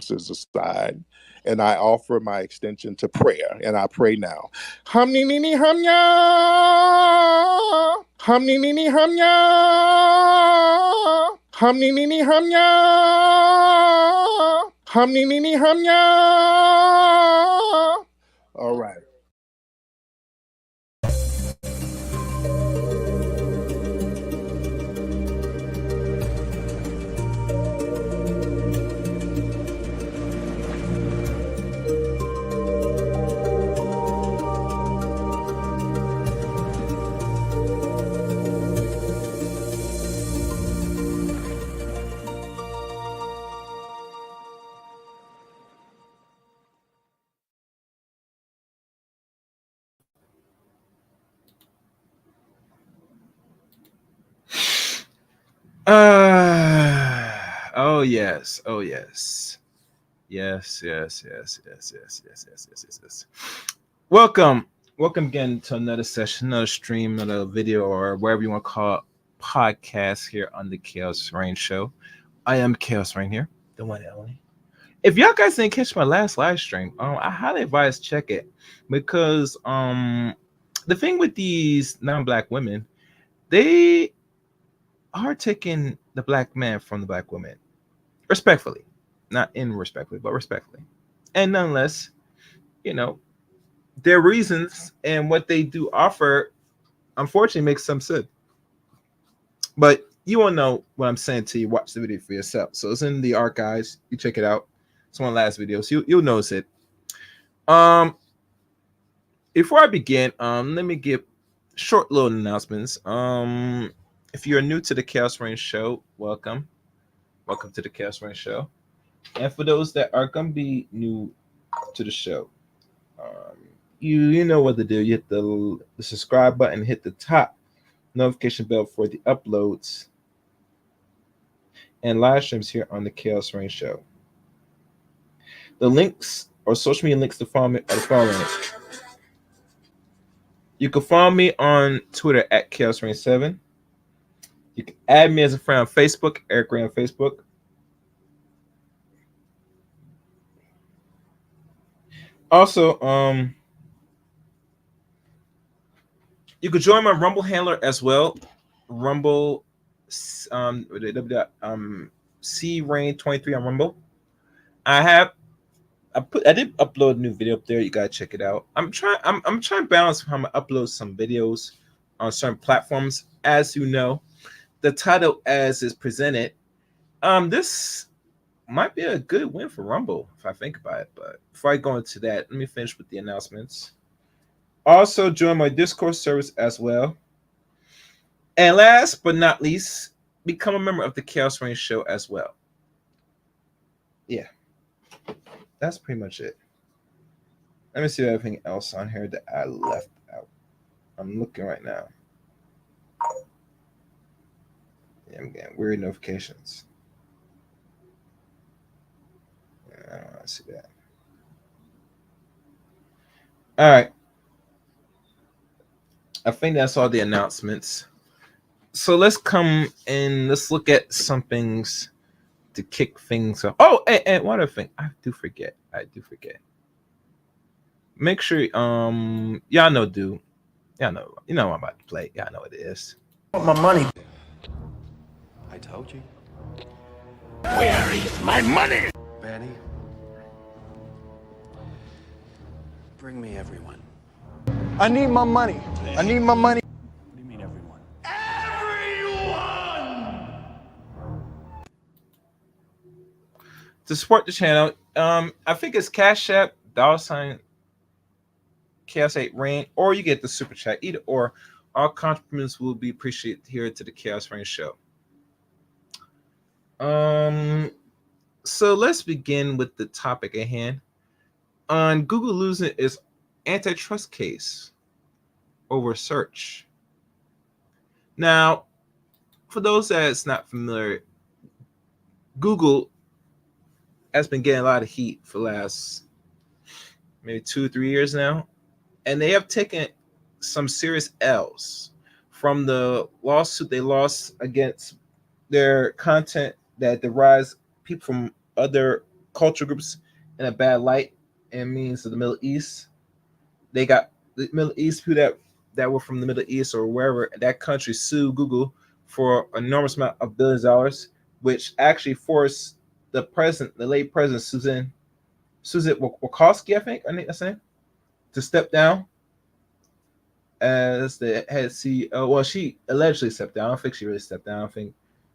aside, and I offer my extension to prayer, and I pray now. Hamni nini hamnya, hamni nini hamnya, hamni nini hamnya, hamni nini hamnya. All right. Oh yes. Oh yes. Yes. Welcome again to another session, another stream, another video, or wherever you want to call it, podcast here on the Chaos Rain Show. I am Chaos Rain here, the one and only. If y'all guys didn't catch my last live stream, I highly advise check it, because the thing with these non-black women, they are taking the black man from the black women, respectfully, not irrespectfully, but respectfully, and nonetheless, you know, their reasons and what they do offer, unfortunately, makes some sense. But you won't know what I'm saying till you watch the video for yourself. So it's in the archives. You check it out. It's one of the last videos. You'll notice it. Before I begin, let me give short little announcements. If you're new to the Chaos Rain Show, welcome to the Chaos Rain Show. And for those that are gonna be new to the show, you know what to do. You hit the subscribe button, hit the top notification bell for the uploads and live streams here on the Chaos Rain Show. The links or social media links to follow me are the following. You can follow me on Twitter at Chaos Rain 7. You can add me as a friend on Facebook, Eric Ray on Facebook. Also, you could join my Rumble handler as well. Rumble, C-Rain23 on Rumble. I did upload a new video up there. You gotta check it out. I'm trying to balance how I'm gonna upload some videos on certain platforms. As you know, the title as is presented, this might be a good win for Rumble if I think about it. But before I go into that, let me finish with the announcements. Also, join my Discord service as well. And last but not least, become a member of the Chaos Rain Show as well. Yeah, that's pretty much it. Let me see everything else on here that I left out. I'm looking right now. Yeah, I'm getting weird notifications. I don't want to see that. All right. I think that's all the announcements. So let's come and let's look at some things to kick things off. Oh, and one other thing. I do forget. Make sure y'all know, dude. Y'all know. You know what I'm about to play. Y'all know what it is. I want my money. I told you. Where is my money? Benny. Bring me everyone. I need my money. I need my money. What do you mean everyone? Everyone! To support the channel, I think it's Cash App, $ Chaos 8 Rain, or you get the super chat. Either or, all contributions will be appreciated here to the Chaos Rain Show. So let's begin with the topic at hand. On Google losing its antitrust case over search. Now, for those that's not familiar, Google has been getting a lot of heat for the last maybe 2-3 years now, and they have taken some serious L's from the lawsuit they lost against their content that derives people from other culture groups in a bad light, and means to the Middle East. They got the Middle East people that were from the Middle East or wherever that country sued Google for an enormous amount of billions of dollars, which actually forced the late president Susan Wojcicki, I think that's her name, to step down as the head CEO. Well, she allegedly stepped down. I don't think she really stepped down. I think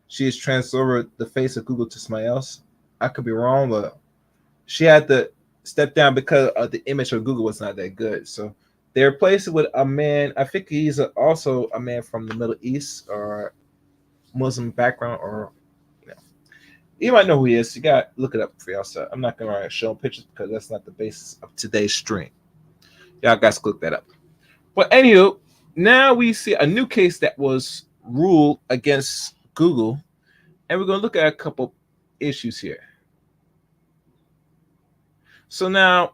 she has transferred the face of Google to somebody else. I could be wrong, but she had to step down because the image of Google was not that good. So they replaced it with a man. I think he's also a man from the Middle East or Muslim background, or you might know who he is. You got to look it up for yourself. I'm not going to show pictures because that's not the basis of today's stream. Y'all guys click that up. But anywho, now we see a new case that was ruled against Google, and we're going to look at a couple issues here. So now,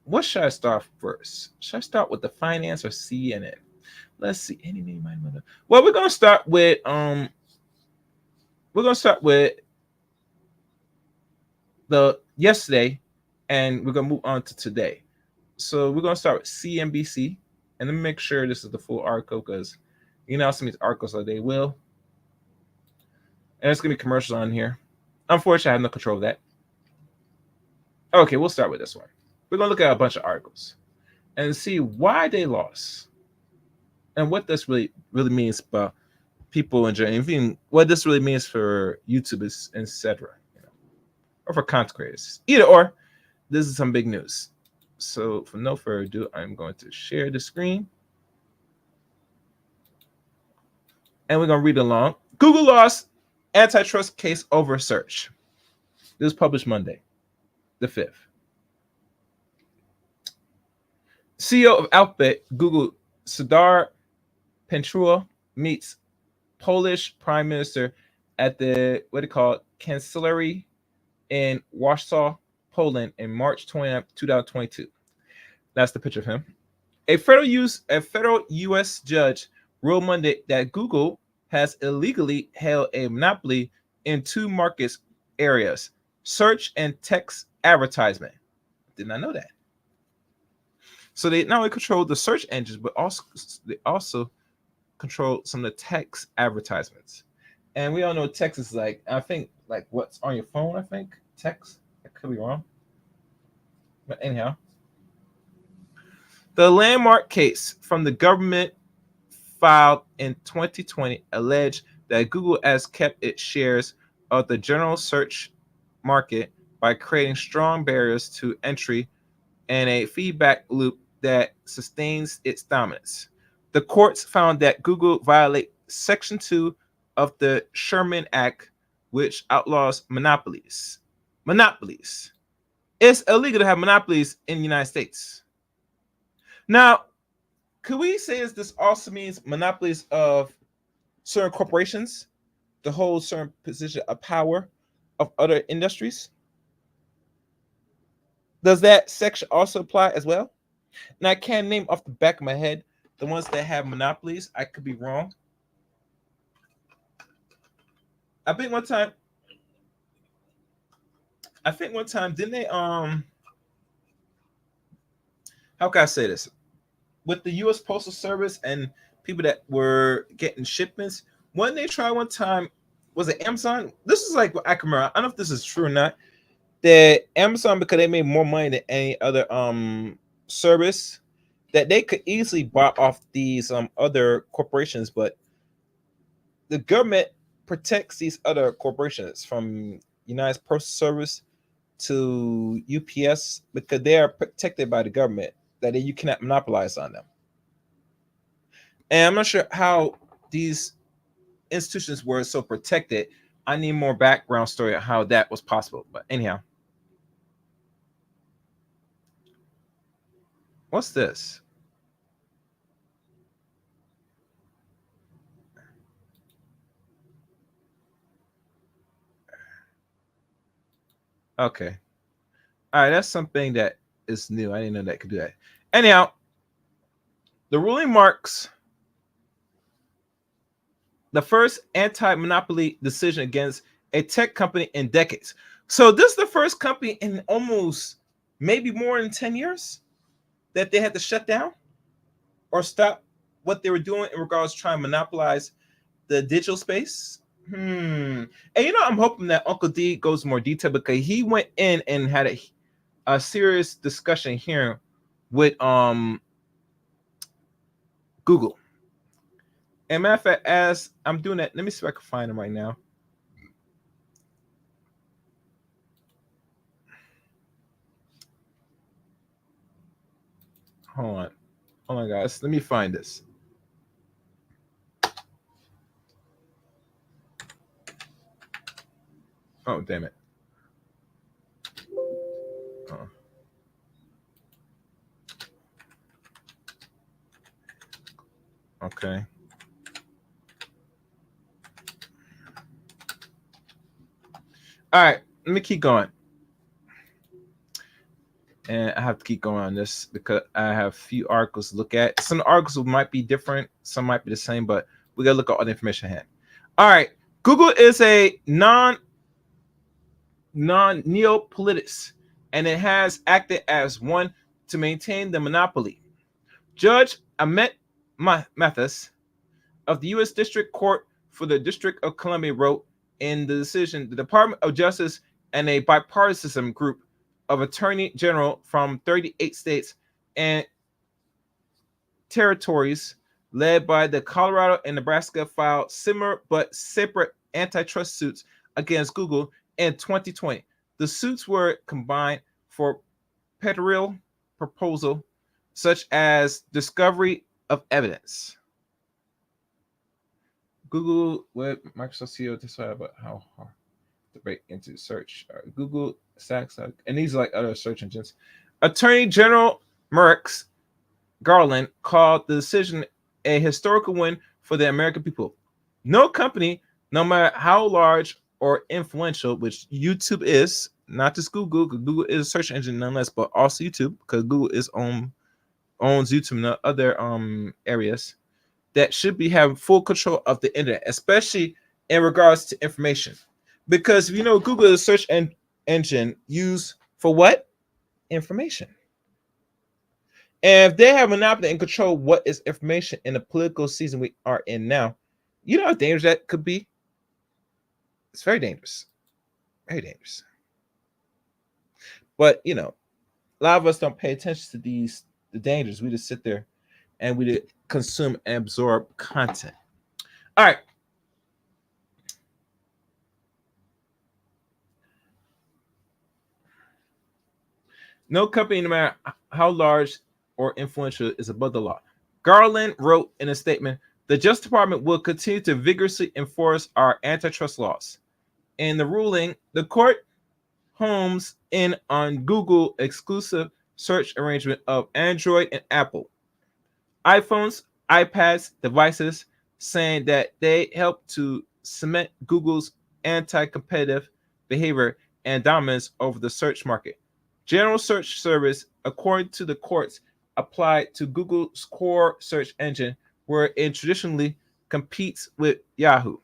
what should I start first? Should I start with the finance or CNN? Let's see. Well, we're going to start with the yesterday, and we're going to move on to today. So we're going to start with CNBC, and let me make sure this is the full article because some of these articles they will, and it's going to be commercials on here. Unfortunately, I have no control of that. Okay, we'll start with this one. We're going to look at a bunch of articles and see why they lost and what this really means for people in general, even what this really means for YouTubers, etc., or for content creators. Either or, this is some big news. So, for no further ado, I'm going to share the screen, and we're going to read along. Google lost antitrust case over search. This was published Monday, the 5th. CEO of Alphabet, Google, Sundar Pichai meets Polish Prime Minister at the Chancellery in Warsaw, Poland, in March 29, 2022. That's the picture of him. A federal U.S. judge ruled Monday that Google has illegally held a monopoly in two market areas: search and text advertisement. Did not know that. So they not only control the search engines, but they also control some of the text advertisements. And we all know text is like what's on your phone. I think text. I could be wrong, but anyhow, the landmark case from the government filed in 2020 alleged that Google has kept its shares of the general search market by creating strong barriers to entry and a feedback loop that sustains its dominance. The courts found that Google violated Section 2 of the Sherman Act, which outlaws monopolies. Monopolies. It's illegal to have monopolies in the United States. Now, could we say this also means monopolies of certain corporations to hold certain position of power of other industries? Does that section also apply as well? And I can't name off the back of my head the ones that have monopolies. I could be wrong. I think one time didn't they how can I say this? With the US Postal Service and people that were getting shipments, when they tried one time, was it Amazon? This is like what I can remember. I don't know if this is true or not. That Amazon, because they made more money than any other service, that they could easily buy off these other corporations, but the government protects these other corporations from United Postal Service to UPS because they are protected by the government, that you cannot monopolize on them. And I'm not sure how these institutions were so protected. I need more background story on how that was possible. But anyhow, what's this? Okay. All right, that's something that is new. I didn't know that could do that. Anyhow, the ruling marks the first anti-monopoly decision against a tech company in decades. So this is the first company in almost maybe more than 10 years that they had to shut down or stop what they were doing in regards to trying to monopolize the digital space. And I'm hoping that Uncle D goes more detail because he went in and had a serious discussion here with Google. And matter of fact, as I'm doing that, let me see if I can find him right now. Hold on, guys. Let me find this. Oh, damn it. Okay. All right, let me keep going. And I have to keep going on this because I have a few articles to look at. Some articles might be different, some might be the same, but we gotta look at all the information I had. All right, Google is a non-neopolitics, and it has acted as one to maintain the monopoly. Judge Ahmet Mathis of the U.S. District Court for the District of Columbia wrote in the decision, the Department of Justice and a bipartisan group of attorney general from 38 states and territories led by the Colorado and Nebraska filed similar but separate antitrust suits against Google in 2020. The suits were combined for federal proposal such as discovery of evidence. Google with Microsoft CEO decided about how hard to break into search. Google stacks, and these are like other search engines. Attorney General Merrick Garland called the decision a historical win for the American people. No company, no matter how large or influential, which YouTube is, not just Google, because Google is a search engine nonetheless, but also YouTube, because Google owns YouTube and other areas, that should be having full control of the internet, especially in regards to information. Because Google is a search engine used for what? Information. And if they have monopoly and control what is information in the political season we are in now, you know how dangerous that could be? It's very dangerous. Very dangerous. But, a lot of us don't pay attention to the dangers. We just sit there and we consume and absorb content. All right. No company, no matter how large or influential, is above the law. Garland wrote in a statement, the Justice Department will continue to vigorously enforce our antitrust laws. In the ruling, the court homes in on Google exclusive search arrangement of Android and Apple iPhones, iPads, devices, saying that they help to cement Google's anti-competitive behavior and dominance over the search market. General Search Service, according to the courts, applied to Google's core search engine, where it traditionally competes with Yahoo.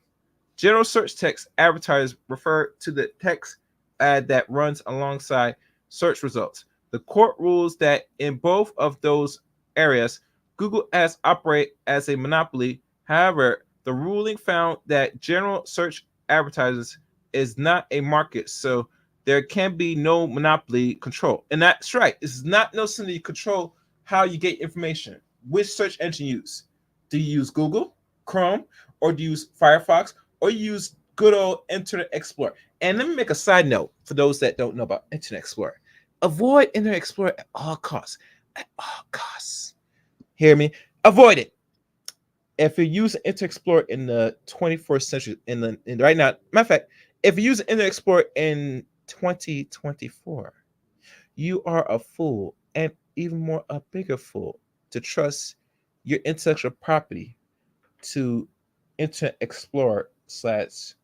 General search text advertisers refer to the text ad that runs alongside search results. The court rules that in both of those areas, Google has operated as a monopoly. However, the ruling found that general search advertisers is not a market, so there can be no monopoly control. And that's right. It's not necessarily control how you get information. Which search engine you use? Do you use Google, Chrome, or do you use Firefox, or you use good old Internet Explorer? And let me make a side note for those that don't know about Internet Explorer. Avoid Internet Explorer at all costs. At all costs. Hear me? Avoid it. If you're using Internet Explorer in the 21st century, in right now, matter of fact, if you're using Internet Explorer in 2024, you are a fool, and even more a bigger fool, to trust your intellectual property to Internet Explorer slash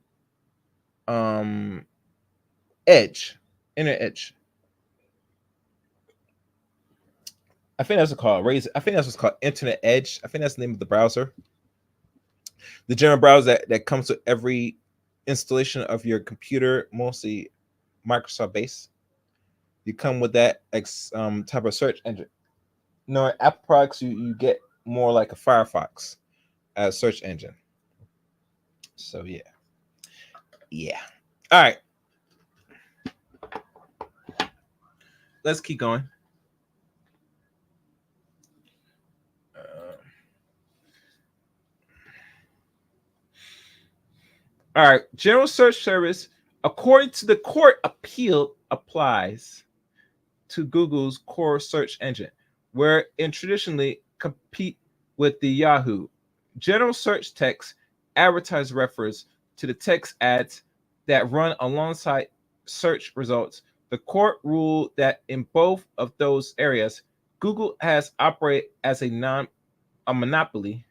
Edge, Internet Edge. I think that's what's called. I think that's what's called Internet Edge. I think that's the name of the browser. The general browser that comes with every installation of your computer, mostly Microsoft based, you come with that type of search engine. No, Apple products you get more like a Firefox as search engine. So yeah. All right, let's keep going. All right, General Search Service, according to the court appeal, applies to Google's core search engine, where it traditionally compete with the Yahoo. General search text advertise refers to the text ads that run alongside search results. The court ruled that in both of those areas, Google has operated as a monopoly.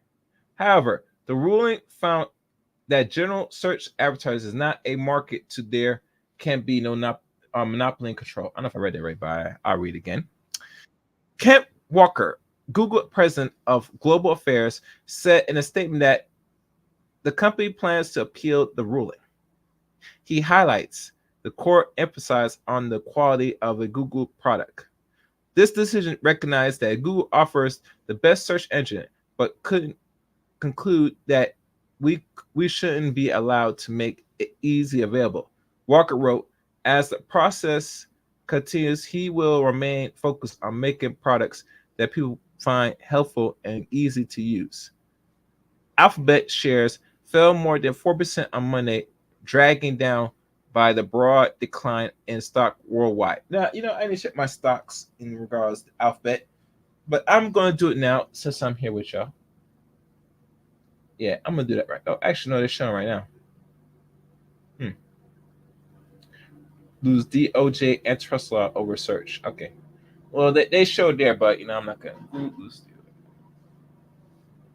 However, the ruling found that general search advertising is not a market to there can be no monopoly and control. I don't know if I read that right, but I'll read again. Kent Walker, Google president of global affairs, said in a statement that the company plans to appeal the ruling. He highlights the court emphasized on the quality of a Google product. This decision recognized that Google offers the best search engine, but couldn't conclude that we shouldn't be allowed to make it easy available. Walker wrote, as the process continues, he will remain focused on making products that people find helpful and easy to use. Alphabet shares fell more than 4% on Monday, dragging down by the broad decline in stock worldwide. Now, I didn't check my stocks in regards to Alphabet, but I'm going to do it now since I'm here with y'all. Yeah, I'm gonna do that right. Oh, actually, no, they're showing right now. Lose DOJ antitrust law over search. Okay. Well, they showed there, but I'm not gonna lose.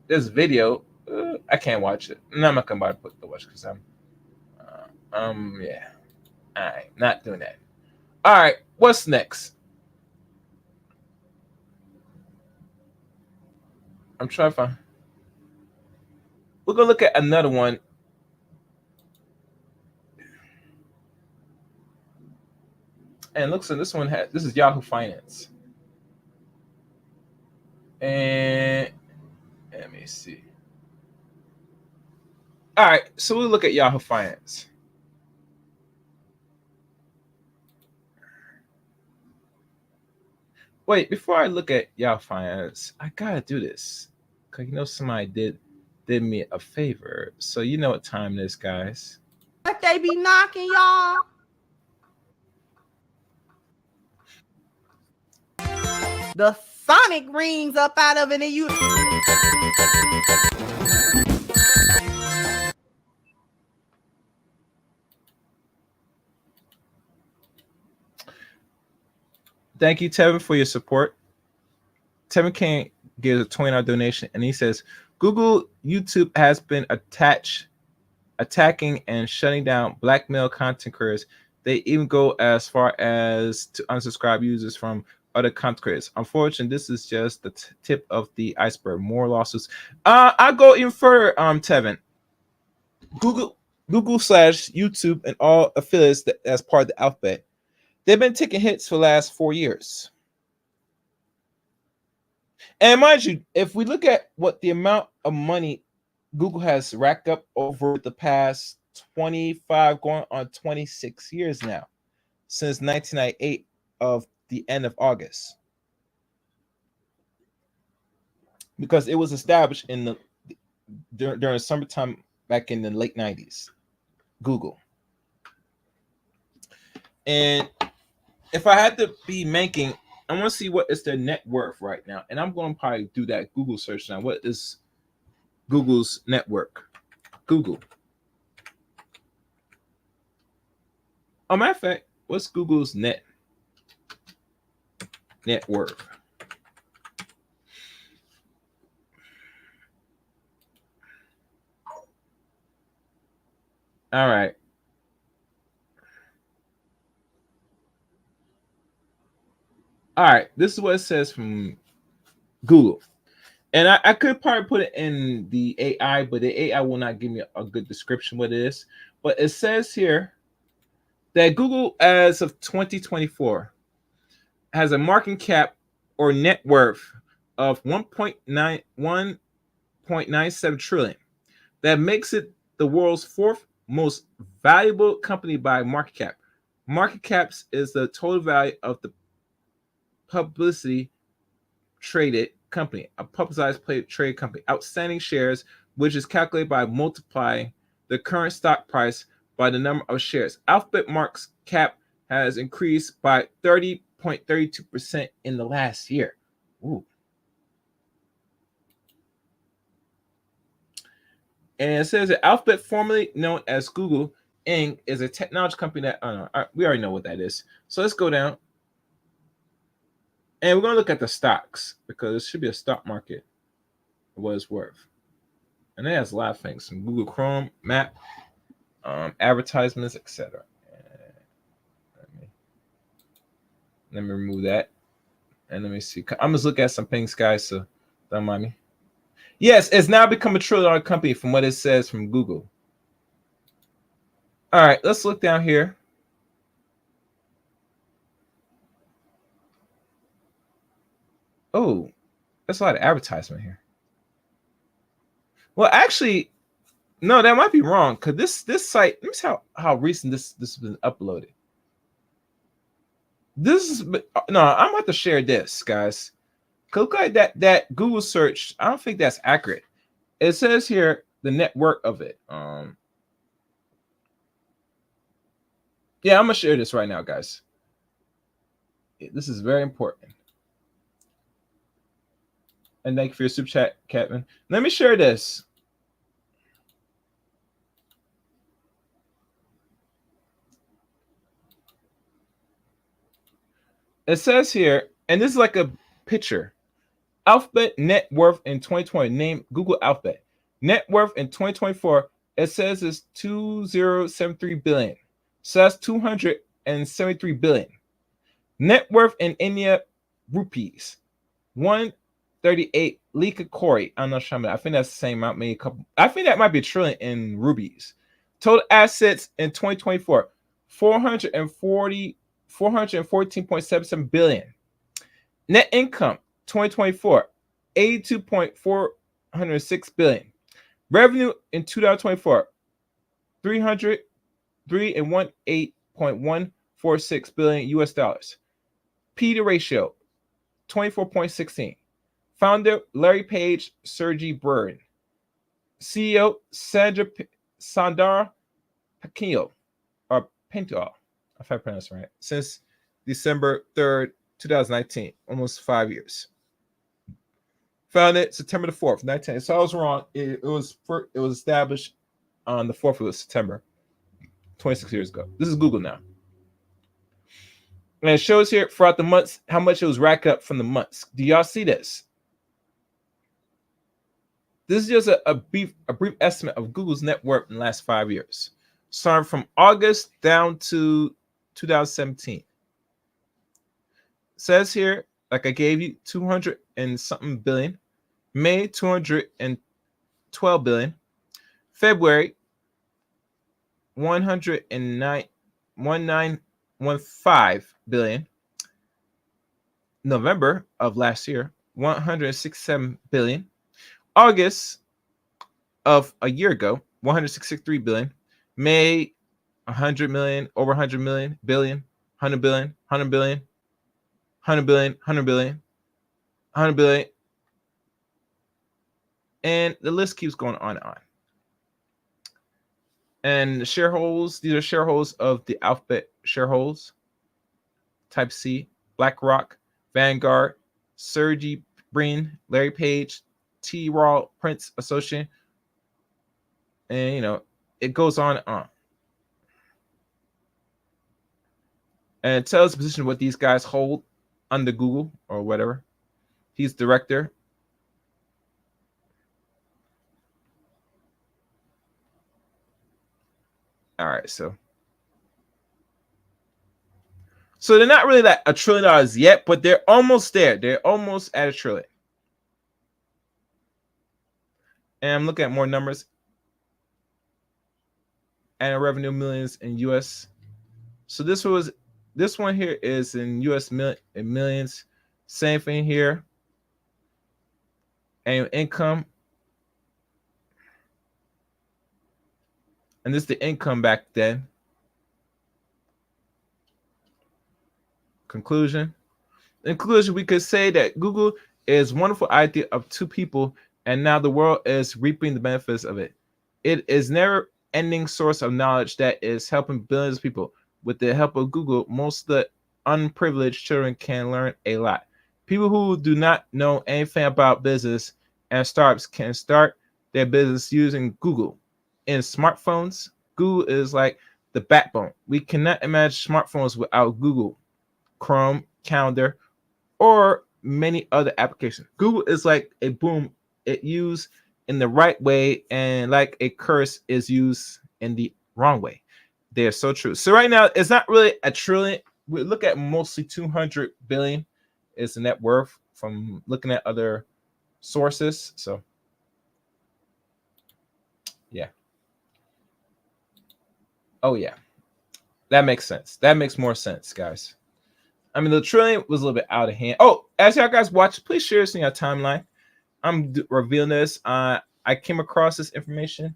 This video, I can't watch it. No, I'm not gonna bother to watch because yeah. All right, not doing that. All right, what's next? I'm trying to find. We're gonna look at another one. And looks like this is Yahoo Finance. And let me see. All right, so we'll look at Yahoo Finance. Wait, before I look at Yahoo Finance, I gotta do this. Cause somebody did me a favor. So you know what time it is, guys. What they be knocking, y'all? The sonic rings up out of it and you. Thank you, Tevin, for your support. Tevin King gives a $20 donation, and he says, Google YouTube has been attacking and shutting down black male content creators. They even go as far as to unsubscribe users from other content creators. Unfortunately, this is just the tip of the iceberg. More lawsuits. I'll go even further, Tevin. Google / YouTube and all affiliates as part of the Alphabet, they've been taking hits for the last 4 years. And mind you, if we look at what the amount of money Google has racked up over the past 25 going on 26 years now, since 1998 of the end of August, because it was established during summertime back in the late 90s, Google. And if I had to be making, I want to see what is their net worth right now, and I'm going to probably do that Google search now. What is Google's network? Google. Matter of fact, what's Google's net worth? All right. All right. This is what it says from Google. And I could probably put it in the AI, but the AI will not give me a good description what it is. But it says here that Google, as of 2024, has a market cap or net worth of 1.97 trillion. That makes it the world's fourth most valuable company by market cap. Market caps is the total value of the publicly traded company, a publicized traded company, outstanding shares, which is calculated by multiplying the current stock price by the number of shares. Alphabet market cap has increased by 30.32% in the last year. Ooh. And it says that Alphabet, formerly known as Google Inc., is a technology company that we already know what that is. So let's go down. And we're going to look at the stocks because it should be a stock market of what it's worth. And it has a lot of things, some Google Chrome, Map, advertisements, etc. Let me remove that. And let me see. I'm just looking at some things, guys, so don't mind me. Yes, it's now become a $1 trillion company from what it says from Google. All right, let's look down here. Oh, that's a lot of advertisement here. Well, actually, no, that might be wrong because this site. Let me see how recent this has been uploaded. This is no. I'm about to share this, guys. Look like that Google search. I don't think that's accurate. It says here the network of it. Yeah, I'm gonna share this right now, guys. This is very important. And thank you for your super chat, Catman. Let me share this. It says here, and this is like a picture. Alphabet net worth in 2020, name Google Alphabet. Net worth in 2024, it says is 2073 billion. So that's 273 billion. Net worth in India rupees, 138 Lika Kori. I'm not sure. I think that's the same amount, maybe a couple. I think that might be $1 trillion in rupees. Total assets in 2024, 414.77 billion. Net income 2024, 82.406 billion. Revenue in 2024, 318.146 billion US dollars. P to ratio 24.16. Founder Larry Page, Sergey Brin. CEO Sundar Pichai, or Pinto, if I pronounce it right, since December 3rd, 2019, almost 5 years. Founded September the 4th, 19. So I was wrong. It was established on the 4th of September, 26 years ago. This is Google now. And it shows here throughout the months how much it was racked up from the months. Do y'all see this? This is just a brief estimate of Google's net worth in the last 5 years. Starting from August down to 2017. Says here, like I gave you, 200 and something billion. May, 212 billion. February, 1915 billion. November of last year, 167 billion. August of a year ago, 163 billion. May, 100 million, over 100 million, billion, 100 billion, 100 billion, 100 billion, 100 billion, 100 billion. And the list keeps going on and on. And the shareholders, these are shareholders of the Alphabet shareholders. Type C, BlackRock, Vanguard, Sergey Brin, Larry Page, T. Rowe Prince Associate. And, it goes on and on. And it tells the position of what these guys hold under Google or whatever. He's director. All right, so they're not really like $1 trillion yet, but they're almost there. They're almost at $1 trillion. And I'm looking at more numbers. annual revenue millions in US. So this one here is in US in millions. Same thing here. Annual income. And this is the income back then. Conclusion. In conclusion, we could say that Google is a wonderful idea of two people, and now the world is reaping the benefits of it. It is never-ending source of knowledge that is helping billions of people. With the help of Google, most of the unprivileged children can learn a lot. People who do not know anything about business and startups can start their business using Google. In smartphones, Google is like the backbone. We cannot imagine smartphones without Google, Chrome, Calendar, or many other applications. Google is like a boom. It used in the right way, and like a curse is used in the wrong way. They're so true. So right now, it's not really a trillion. We look at mostly 200 billion is the net worth from looking at other sources. So yeah. Oh yeah. That makes sense. That makes more sense, guys. I mean, the trillion was a little bit out of hand. Oh, as y'all guys watch, please share this in your timeline. I'm revealing this. I came across this information,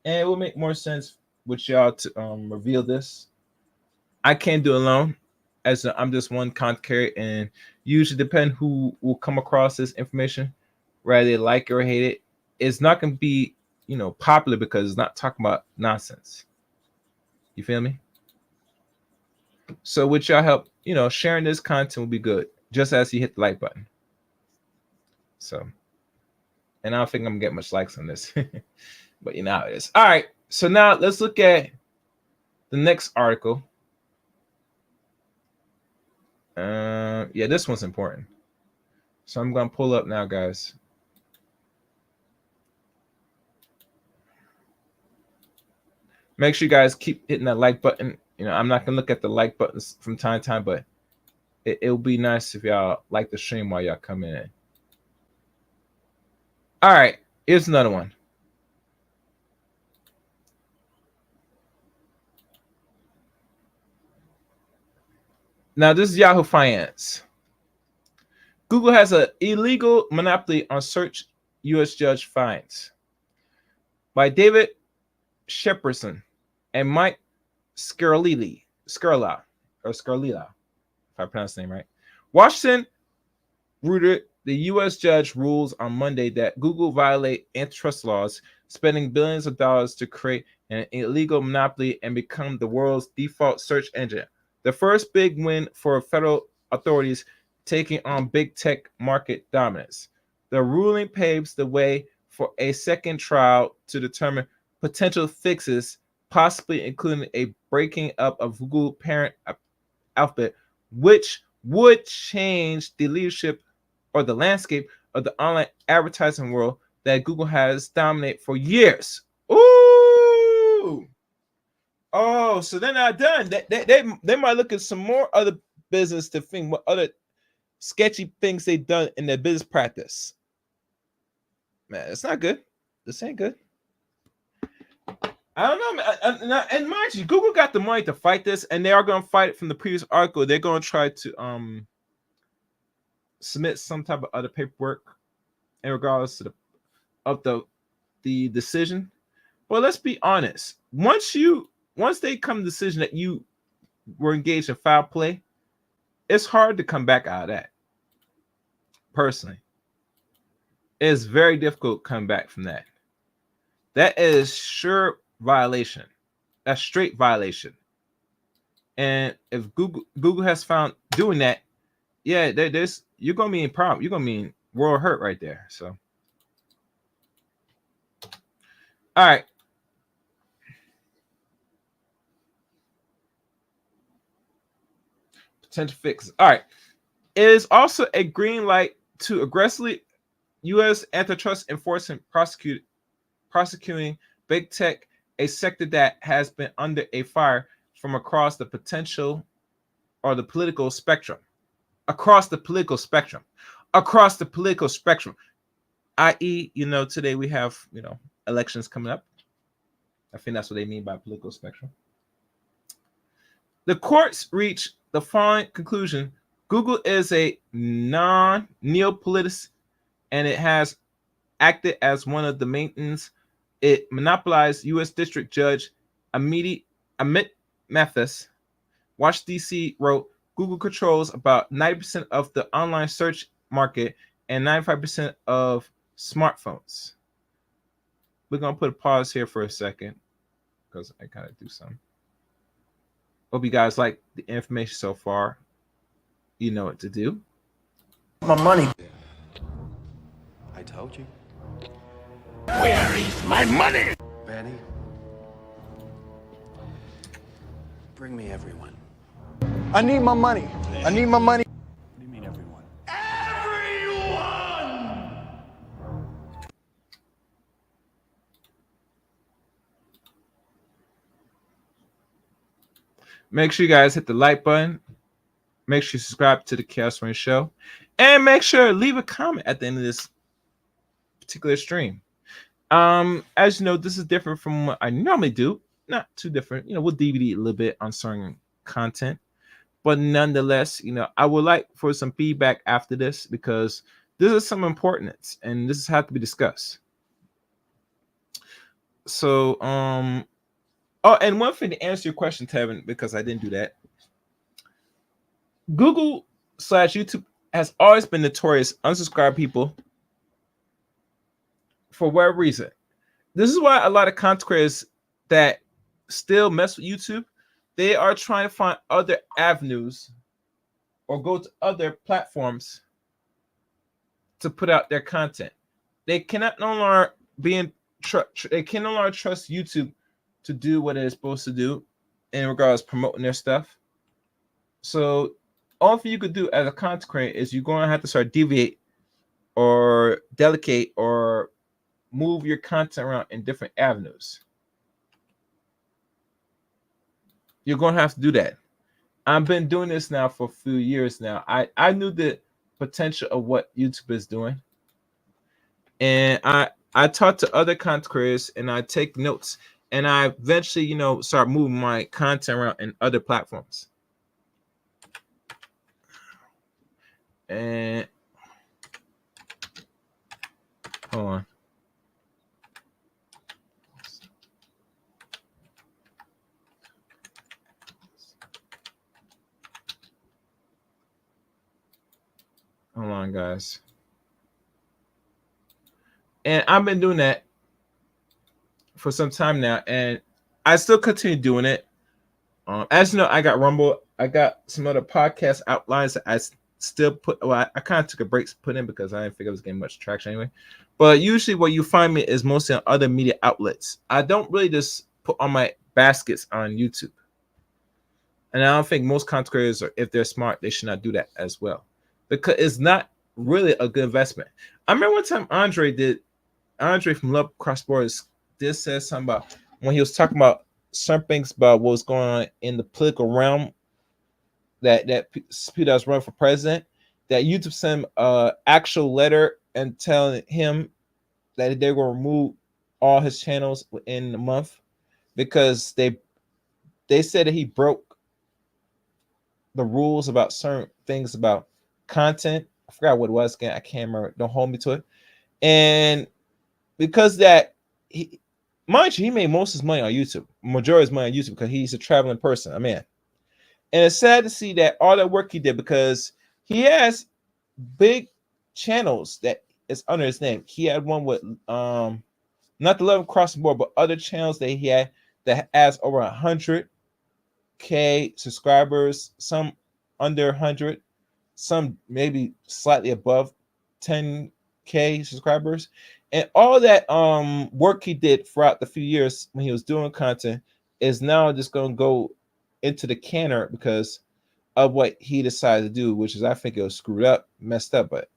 and it will make more sense with y'all to reveal this. I can't do it alone, as I'm just one content creator, and usually depend who will come across this information, whether they like it or hate it. It's not going to be, popular because it's not talking about nonsense. You feel me? So with y'all help, sharing this content will be good, just as you hit the like button. So, and I don't think I'm gonna get much likes on this, but you know how it is. All right, so now let's look at the next article. Yeah, this one's important. So I'm gonna pull up now, guys. Make sure you guys keep hitting that like button. I'm not gonna look at the like buttons from time to time, but it'll be nice if y'all like the stream while y'all come in. All right, here's another one. Now this is Yahoo Finance. Google has an illegal monopoly on search, U.S. judge finds. By David Shepperson and Mike Scarlila, if I pronounce the name right. Washington rooted the U.S. judge rules on Monday that Google violate antitrust laws, spending billions of dollars to create an illegal monopoly and become the world's default search engine. The first big win for federal authorities taking on big tech market dominance. The ruling paves the way for a second trial to determine potential fixes, possibly including a breaking up of Google parent Alphabet, which would change the leadership or the landscape of the online advertising world that Google has dominated for years. Ooh! Oh, so they're not done. They might look at some more other business to think what other sketchy things they've done in their business practice. Man, it's not good. This ain't good. I don't know, man. And mind you, Google got the money to fight this, and they are going to fight it. From the previous article, they're going to try to submit some type of other paperwork in regards to the decision. But let's be honest. Once they come to the decision that you were engaged in foul play, it's hard to come back out of that. Personally, it's very difficult to come back from that. That is sure violation. That's straight violation. And if Google has found doing that, yeah, you're gonna be in problem. You're gonna be in world hurt right there. So, all right. Potential fix. All right. It is also a green light to aggressively U.S. antitrust enforcement prosecuting big tech, a sector that has been under a fire from across the potential or the political spectrum. Across the political spectrum, i.e., today we have, elections coming up. I think that's what they mean by political spectrum. The courts reached the following conclusion: Google is a non-neopoliticist, and it has acted as one of the maintenance. It monopolized U.S. District Judge Amit Mathis. Washington, D.C. wrote, Google controls about 90% of the online search market and 95% of smartphones. We're going to put a pause here for a second because I got to do something. Hope you guys like the information so far. You know what to do. My money. I told you. Where is my money? Benny. Bring me everyone. I need my money. I need my money. What do you mean everyone? Make sure you guys hit the like button. Make sure you subscribe to the Chaos Rain Show. And make sure to leave a comment at the end of this particular stream. As you know, this is different from what I normally do. Not too different. We'll DVD a little bit on certain content. But nonetheless, I would like for some feedback after this because this is some importance and this has to be discussed. So, oh, and one thing to answer your question, Tevin, because I didn't do that. Google/YouTube has always been notorious unsubscribe people for whatever reason. This is why a lot of content creators that still mess with YouTube, they are trying to find other avenues or go to other platforms to put out their content. They cannot no longer they can no longer trust YouTube to do what it is supposed to do in regards to promoting their stuff. So all you could do as a content creator is you're going to have to start deviate or delegate or move your content around in different avenues. You're going to have to do that. I've been doing this now for a few years now. I knew the potential of what YouTube is doing. And I talk to other content creators and I take notes. And I eventually, start moving my content around in other platforms. And hold on. Hold on, guys. And I've been doing that for some time now, and I still continue doing it. As you know, I got Rumble. I got some other podcast outlines that I still put. Well, I kind of took a break to put in because I didn't think it was getting much traction anyway. But usually, where you find me is mostly on other media outlets. I don't really just put all my baskets on YouTube, and I don't think most content creators, if they're smart, they should not do that as well, because it's not really a good investment. I remember one time Andre from Love Cross Borders did say something about when he was talking about certain things about what was going on in the political realm that people that was running for president, that YouTube sent him an actual letter and telling him that they were going to remove all his channels within a month because they said that he broke the rules about certain things about content. I forgot what it was again. I can't remember. Don't hold me to it. And because that, mind you, he made most of his money on YouTube, majority of his money on YouTube because he's a traveling person, a man. And it's sad to see that all that work he did because he has big channels that is under his name. He had one with not the Love Across the Board, but other channels that he had that has over 100K subscribers, some under 100, some maybe slightly above 10K subscribers. And all that work he did throughout the few years when he was doing content is now just going to go into the canner because of what he decided to do, which is, I think it was screwed up, messed up, but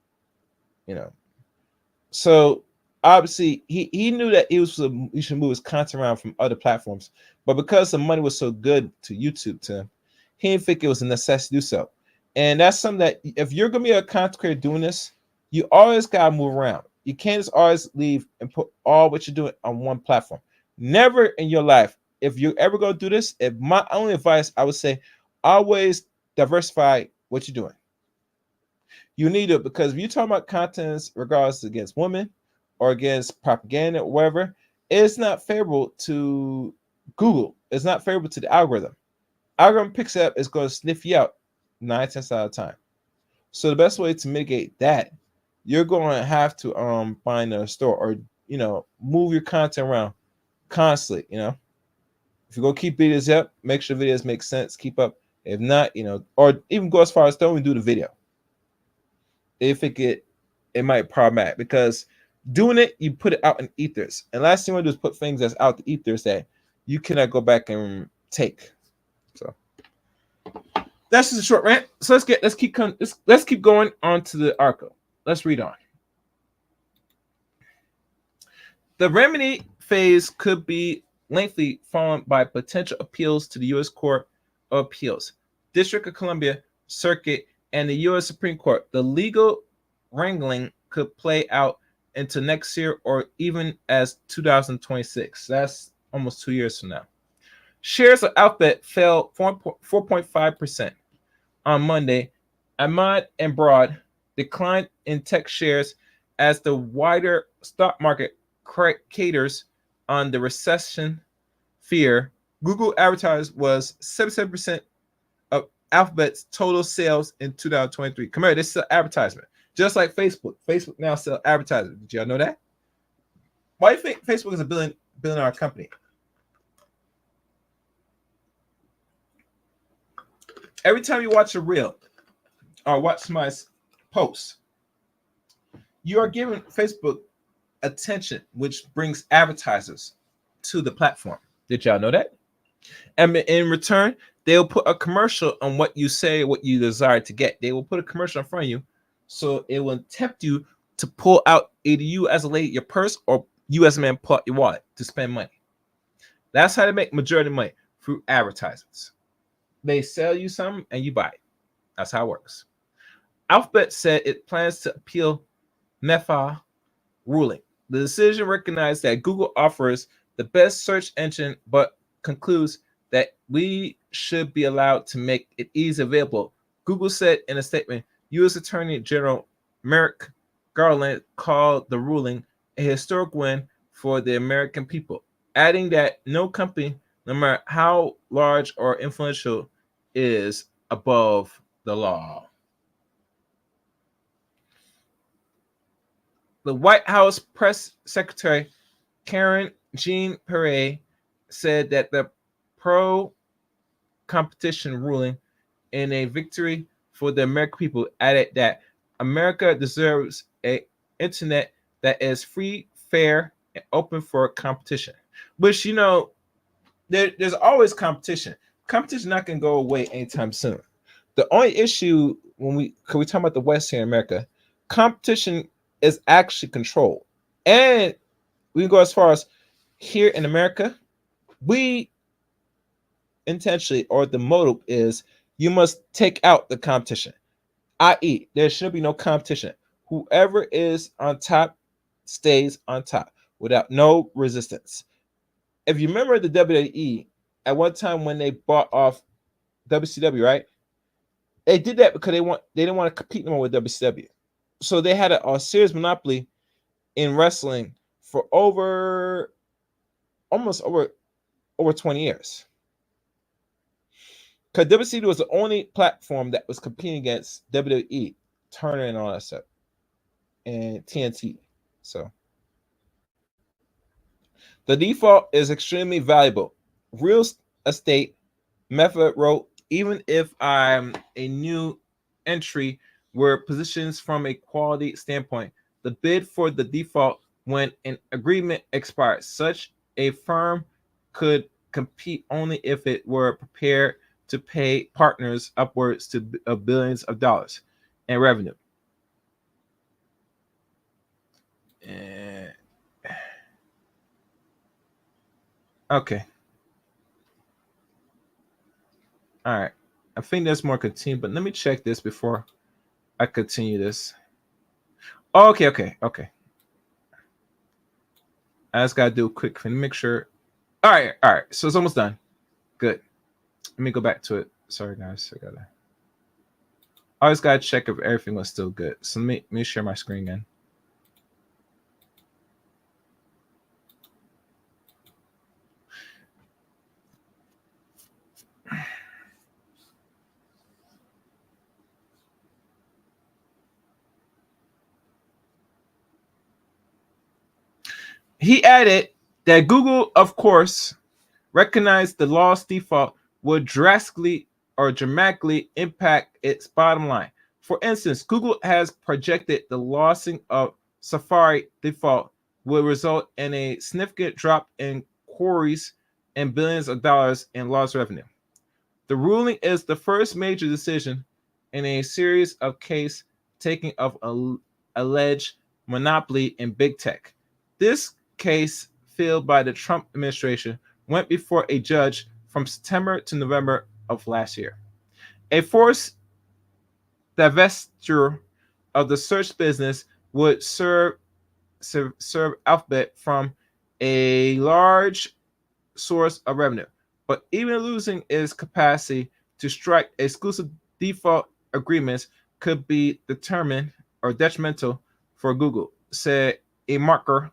So obviously he knew that he should move his content around from other platforms, but because the money was so good to YouTube to him, he didn't think it was a necessity to do so. And that's something that if you're gonna be a content creator doing this, you always gotta move around. You can't just always leave and put all what you're doing on one platform. Never in your life, if you ever go do this, if my only advice, I would say, always diversify what you're doing. You need it because if you're talking about contents regards against women or against propaganda or whatever, it's not favorable to Google. It's not favorable to the algorithm. Algorithm picks up is going to sniff you out 9 tenths out of the time. So the best way to mitigate that, you're going to have to find a store or move your content around constantly. If you're gonna keep videos up, make sure videos make sense, keep up. If not, or even go as far as don't even do the video. If it might be problematic because doing it, you put it out in ethers. And last thing you want to do is put things that's out the ethers that you cannot go back and take. So that's just a short rant. So let's keep going on to the article. Let's read on. The remedy phase could be lengthy, followed by potential appeals to the U.S. Court of Appeals, District of Columbia Circuit, and the U.S. Supreme Court. The legal wrangling could play out into next year or even as 2026. That's almost 2 years from now. Shares of Alphabet fell 4.5% on Monday. Ahmad and Broad declined in tech shares as the wider stock market caters on the recession fear. Google advertised was 77% of Alphabet's total sales in 2023. Come here, this is an advertisement. Just like Facebook. Facebook now sells advertising. Did y'all know that? Why do you think Facebook is a billion-dollar company? Every time you watch a reel or watch somebody's post, you are giving Facebook attention, which brings advertisers to the platform. Did y'all know that? And in return, they'll put a commercial on what you say, what you desire to get. They will put a commercial in front of you, so it will tempt you to pull out either you as a lady your purse or you as a man pull out your wallet to spend money. That's how they make majority of money, through advertisements. They sell you something and you buy it. That's how it works. Alphabet said it plans to appeal MEFA ruling. The decision recognized that Google offers the best search engine, but concludes that we should be allowed to make it easily available. Google said in a statement, U.S. Attorney General Merrick Garland called the ruling a historic win for the American people, adding that no company, no matter how large or influential, is above the law. The White House press secretary Karen Jean-Pierre said that the pro-competition ruling in a victory for the American people, added that America deserves an internet that is free, fair, and open for competition. Which, there's always competition. Competition not going to go away anytime soon. The only issue when we talk about the West here in America, competition is actually controlled. And we can go as far as here in America, we intentionally, or the motive is, you must take out the competition, i.e., there should be no competition. Whoever is on top stays on top without no resistance. If you remember the WWE, at one time when they bought off WCW, right? They did that because they didn't want to compete no more with WCW. So they had a serious monopoly in wrestling for almost over 20 years. Because WCW was the only platform that was competing against WWE, Turner and all that stuff, and TNT. So the default is extremely valuable. Real estate method wrote, even if I'm a new entry where positions from a quality standpoint, the bid for the default when an agreement expires. Such a firm could compete only if it were prepared to pay partners upwards to billions of dollars in revenue. Okay. All right. I think there's more continue, but let me check this before I continue this. Okay. I just gotta do a quick thing. Make sure All right. So it's almost done. Good. Let me go back to it. Sorry, guys. I always gotta check if everything was still good. So let me share my screen again. He added that Google, of course, recognized the law's default would dramatically impact its bottom line. For instance, Google has projected the losing of Safari default will result in a significant drop in queries and billions of dollars in lost revenue. The ruling is the first major decision in a series of cases taking of alleged monopoly in big tech. This case, filed by the Trump administration, went before a judge from September to November of last year. A forced divestiture of the search business would serve Alphabet from a large source of revenue, but even losing its capacity to strike exclusive default agreements could be determined or detrimental for Google, said a marker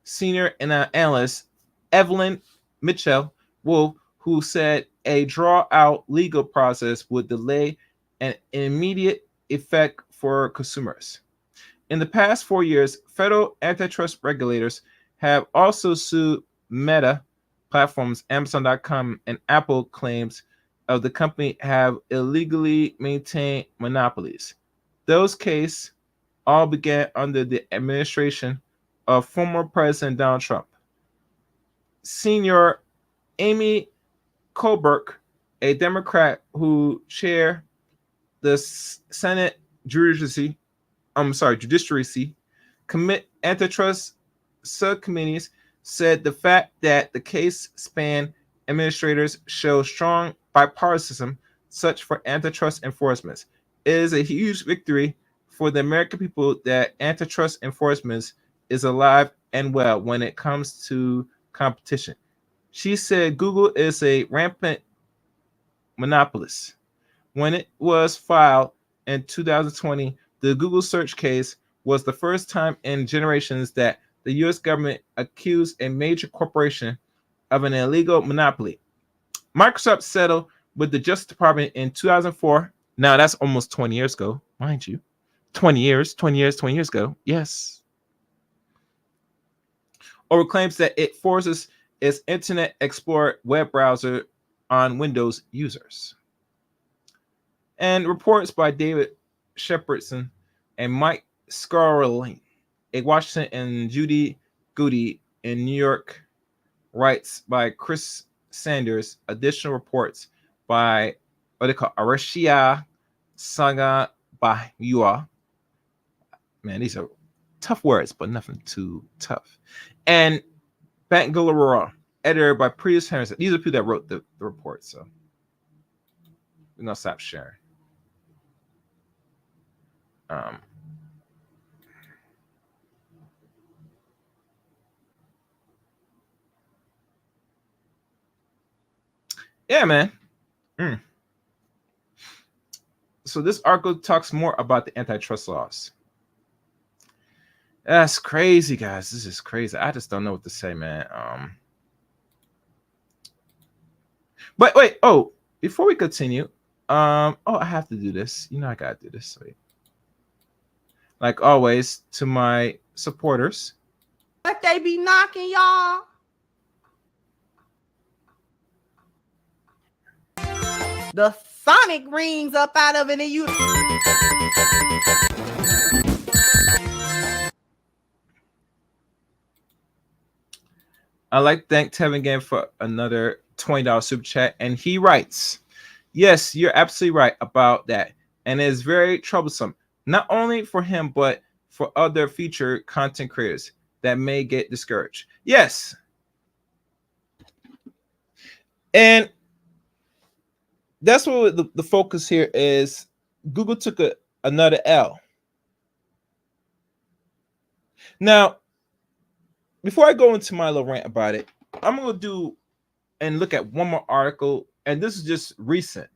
senior analyst Evelyn Mitchell Wolf, who said a draw out legal process would delay an immediate effect for consumers. In the past 4 years, federal antitrust regulators have also sued Meta platforms, Amazon.com, and Apple claims of the company have illegally maintained monopolies. Those cases all began under the administration of former President Donald Trump. Senior Amy Koberg, a Democrat who chaired the Senate Judiciary commit antitrust subcommittees, said the fact that the case spanned administrators shows strong bipartisanship, such for antitrust enforcement. It is a huge victory for the American people that antitrust enforcement is alive and well when it comes to competition. She said Google is a rampant monopolist. When it was filed in 2020, the Google search case was the first time in generations that the U.S. government accused a major corporation of an illegal monopoly. Microsoft settled with the Justice Department in 2004. Now, that's almost 20 years ago, mind you. 20 years ago. Yes. Over claims that it forces its Internet Explorer web browser on Windows users. And reports by David Shepardson and Mike Scarling, a Washington, and Judy Goody in New York, writes by Chris Sanders. Additional reports by what they call Arashia Saga Bayua. Man, these are tough words, but nothing too tough. And Bangalore, editor by Prius Harrison. These are people that wrote the report, so we're gonna stop sharing. Yeah, man. So this article talks more about the antitrust laws. That's crazy, guys. This is crazy. I just don't know what to say, man. But wait, before we continue, I have to do this. You know I gotta do this. Wait. Like always, to my supporters. But they be knocking, y'all. The sonic rings up out of it, and you. I'd like to thank Tevin again for another $20 super chat. And he writes, yes, you're absolutely right about that. And it is very troublesome, not only for him, but for other future content creators that may get discouraged. Yes. And that's what the focus here is. Google took another L. Now, before I go into my little rant about it, I'm gonna do and look at one more article, and this is just recent.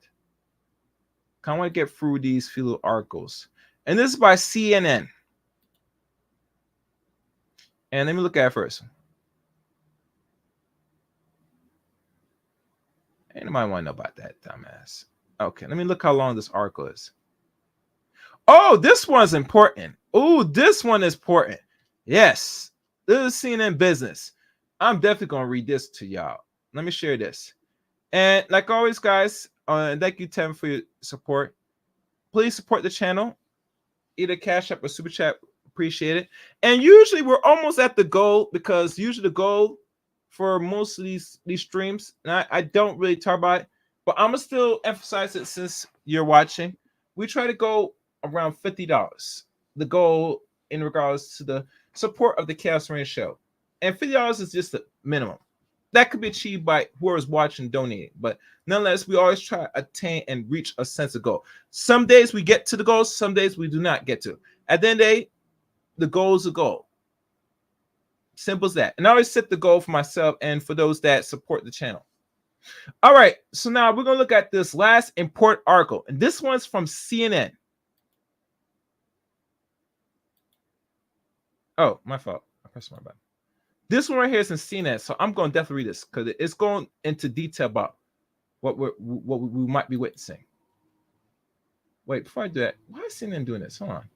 I want to get through these few little articles, and this is by CNN. And let me look at it first. Ain't nobody want to know about that, dumbass. Okay, let me look how long this article is. Oh, this one's important. Oh, this one is important. Yes, this is CNN Business. I'm definitely gonna read this to y'all. Let me share this. And like always, guys, thank you, Tim, for your support. Please support the channel. Either Cash App or Super Chat. Appreciate it. And usually we're almost at the goal, because usually the goal for most of these streams, and I don't really talk about it, but I'm gonna still emphasize it since you're watching. We try to go around $50. The goal in regards to the support of the Chaos Rain Show. And $50 is just the minimum. That could be achieved by whoever's watching and donating. But nonetheless, we always try to attain and reach a sense of goal. Some days we get to the goal, some days we do not get to. At the end of the day, the goal is a goal. Simple as that. And I always set the goal for myself and for those that support the channel. All right, so now we're going to look at this last important article. And this one's from CNN. Oh, my fault. I pressed my button. This one right here is in CNN, so I'm going to definitely read this because it's going into detail about what we might be witnessing. Wait, before I do that, why is CNN doing this? Hold on.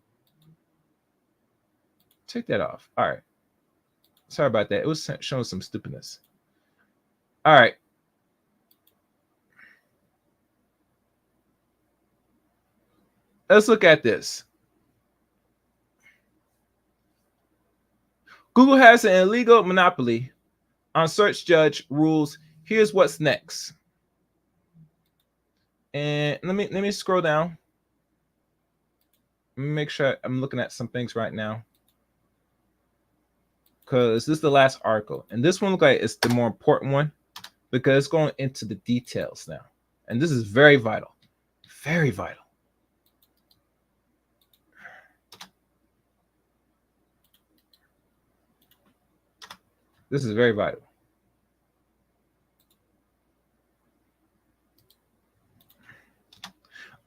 Take that off. All right. Sorry about that. It was showing some stupidness. All right. Let's look at this. Google has an illegal monopoly on search, judge rules. Here's what's next. And let me scroll down. Let me make sure I'm looking at some things right now, because this is the last article, and this one looks like it's the more important one because it's going into the details now, and this is very vital, very vital. This is very vital.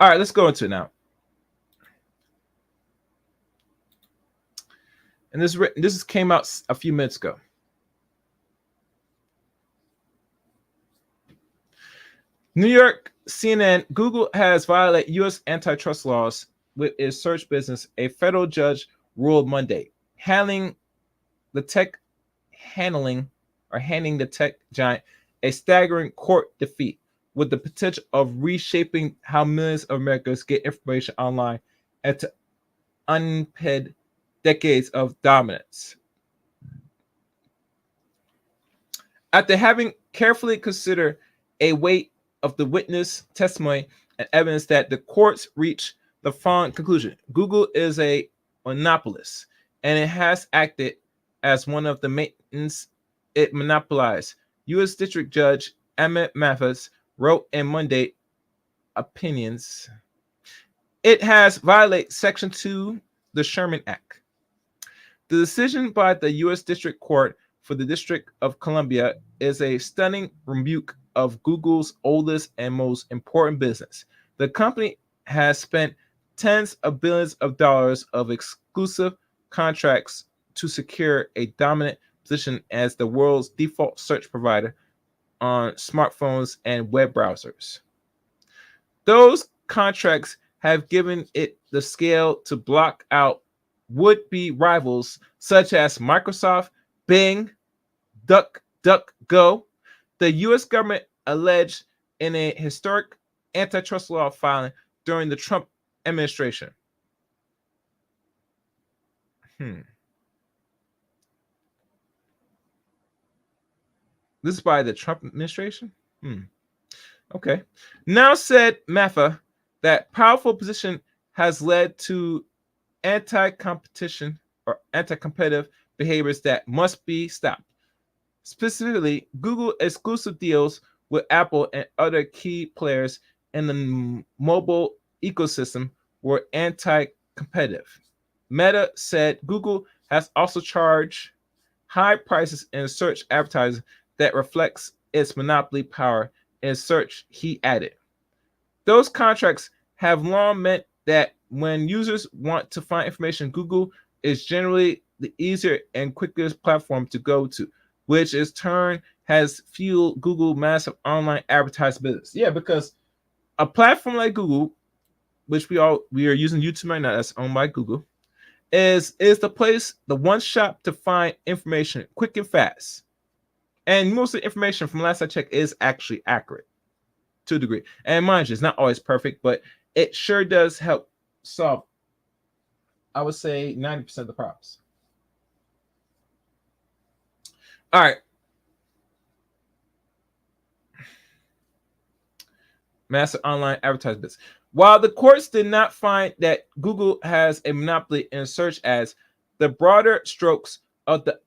All right, let's go into it now. And this came out a few minutes ago. New York CNN, Google has violated U.S. antitrust laws with its search business. A federal judge ruled Monday, handing the tech giant a staggering court defeat, with the potential of reshaping how millions of Americans get information online after unpaid decades of dominance. After having carefully considered a weight of the witness testimony and evidence, that the courts reached the following conclusion: Google is a monopolist, and it has acted as one of the maintenance it monopolized. U.S. District Judge Emmett Mathis wrote in Monday opinions. It has violated Section 2, the Sherman Act. The decision by the U.S. District Court for the District of Columbia is a stunning rebuke of Google's oldest and most important business. The company has spent tens of billions of dollars of exclusive contracts to secure a dominant position as the world's default search provider on smartphones and web browsers. Those contracts have given it the scale to block out would-be rivals such as Microsoft, Bing, DuckDuckGo. The U.S. government alleged in a historic antitrust law filing during the Trump administration. This is by the Trump administration? Okay. Now said Matha, that powerful position has led to anti-competition or anti-competitive behaviors that must be stopped. Specifically, Google exclusive deals with Apple and other key players in the mobile ecosystem were anti-competitive. Meta said Google has also charged high prices in search advertising that reflects its monopoly power in search, he added. Those contracts have long meant that when users want to find information, Google is generally the easier and quickest platform to go to, which in turn has fueled Google massive online advertising business. Yeah, because a platform like Google, which we are using YouTube right now, that's owned by Google, is the place, the one shop to find information quick and fast. And most of the information from last I checked is actually accurate to a degree. And mind you, it's not always perfect, but it sure does help solve, I would say, 90% of the problems. All right. Massive online advertising business. While the courts did not find that Google has a monopoly in search ads, the broader strokes of the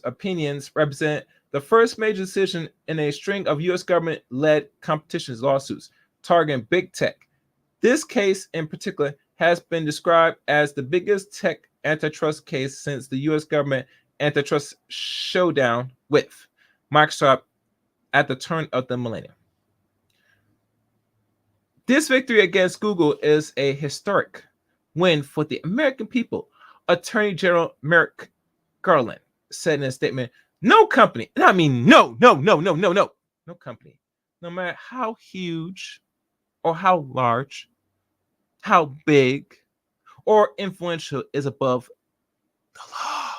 opinions represent the first major decision in a string of U.S. government-led competition lawsuits targeting big tech. This case in particular has been described as the biggest tech antitrust case since the U.S. government antitrust showdown with Microsoft at the turn of the millennium. This victory against Google is a historic win for the American people, Attorney General Merrick Garland said in a statement. No company, and I mean no company, no matter how huge or how large, how big or influential, is above the law.